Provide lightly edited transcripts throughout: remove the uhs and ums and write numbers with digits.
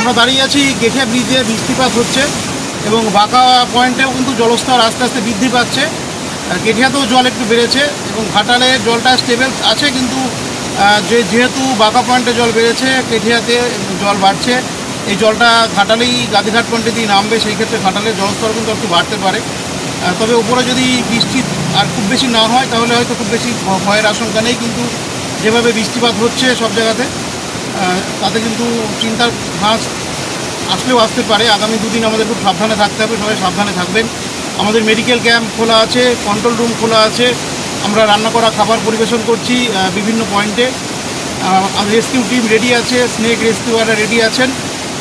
আমরা দাঁড়িয়ে আছি গেঠিয়া ব্রিজে, বৃষ্টিপাত হচ্ছে এবং বাঁকা পয়েন্টেও কিন্তু জলস্তর আস্তে আস্তে বৃদ্ধি পাচ্ছে। গেঠিয়াতেও জল একটু বেড়েছে এবং ঘাটালে জলটা স্টেবল আছে, কিন্তু যেহেতু বাঁকা পয়েন্টে জল বেড়েছে, গেঠিয়াতে জল বাড়ছে। এই জলটা ঘাটালেই গাদিঘাট পয়েন্টে দিয়ে নামবে, সেই ক্ষেত্রে ঘাটালের জলস্তর কিন্তু একটু বাড়তে পারে। তবে উপরে যদি বৃষ্টি আর খুব বেশি না হয় তাহলে হয়তো খুব বেশি ভয়ের আশঙ্কা নেই, কিন্তু যেভাবে বৃষ্টিপাত হচ্ছে সব জায়গাতে, তাতে কিন্তু চিন্তার ভাঁজ আসলেও আসতে পারে। আগামী দুদিন আমাদের খুব সাবধানে থাকতে হবে, সবাই সাবধানে থাকবেন। আমাদের মেডিকেল ক্যাম্প খোলা আছে, কন্ট্রোল রুম খোলা আছে, আমরা রান্না করা খাবার পরিবেশন করছি বিভিন্ন পয়েন্টে। রেস্কিউ টিম রেডি আছে, স্নেক রেস্কিউয়াররা রেডি আছেন।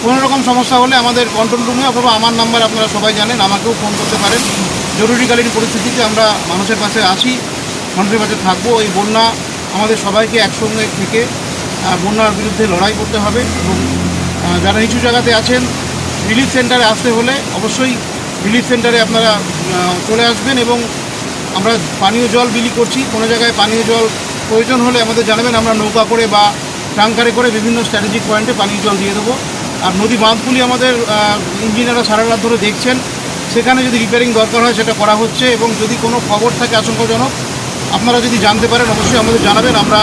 কোনো রকম সমস্যা হলে আমাদের কন্ট্রোল রুমে অথবা আমার নাম্বার আপনারা সবাই জানেন, আমাকেও ফোন করতে পারেন। জরুরিকালীন পরিস্থিতিতে আমরা মানুষের পাশে আছি, মানুষের পাশে থাকবো। এই বন্যা আমাদের সবাইকে একসঙ্গে থেকে বন্যার বিরুদ্ধে লড়াই করতে হবে এবং যারা নিচু জায়গাতে আছেন রিলিফ সেন্টারে আসতে হলে অবশ্যই রিলিফ সেন্টারে আপনারা চলে আসবেন এবং আমরা পানীয় জল বিলি করছি। কোনো জায়গায় পানীয় জল প্রয়োজন হলে আমাদের জানাবেন, আমরা নৌকা করে বা ট্যাঙ্কারে করে বিভিন্ন স্ট্র্যাটেজিক পয়েন্টে পানীয় জল দিয়ে দেবো। আর নদী বাঁধগুলি আমাদের ইঞ্জিনিয়াররা সারা রাত ধরে দেখছেন, সেখানে যদি রিপেয়ারিং দরকার হয় সেটা করা হচ্ছে এবং যদি কোনো খবর থাকে আশঙ্কাজনক আপনারা যদি জানতে পারেন অবশ্যই আমাদের জানাবেন, আমরা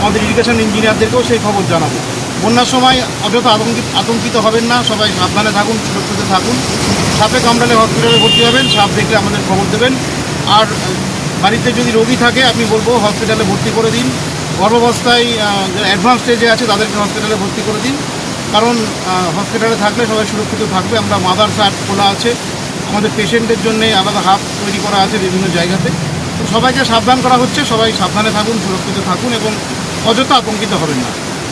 আমাদের ইরিগেশন ইঞ্জিনিয়ারদেরকেও সেই খবর জানাবো। বন্যার সময় অযথা আতঙ্কিত হবেন না, সবাই সাবধানে থাকুন, সুরক্ষিত থাকুন। সাপে কামড়ালে হসপিটালে ভর্তি হবেন, সাপ দেখলে আমাদের খবর দেবেন। আর বাড়িতে যদি রোগী থাকে আমি বলবো হসপিটালে ভর্তি করে দিন। গর্ভাবস্থায় অ্যাডভান্স স্টেজে আছে তাদেরকে হসপিটালে ভর্তি করে দিন, কারণ হসপিটালে থাকলে সবাই সুরক্ষিত থাকবে। আমরা মাদার্স হাট খোলা আছে, আমাদের পেশেন্টের জন্য আলাদা হাব তৈরি করা আছে বিভিন্ন জায়গাতে। তো সবাইকে সাবধান করা হচ্ছে, সবাই সাবধানে থাকুন, সুরক্ষিত থাকুন এবং অযথা আতঙ্কিত হবেন না।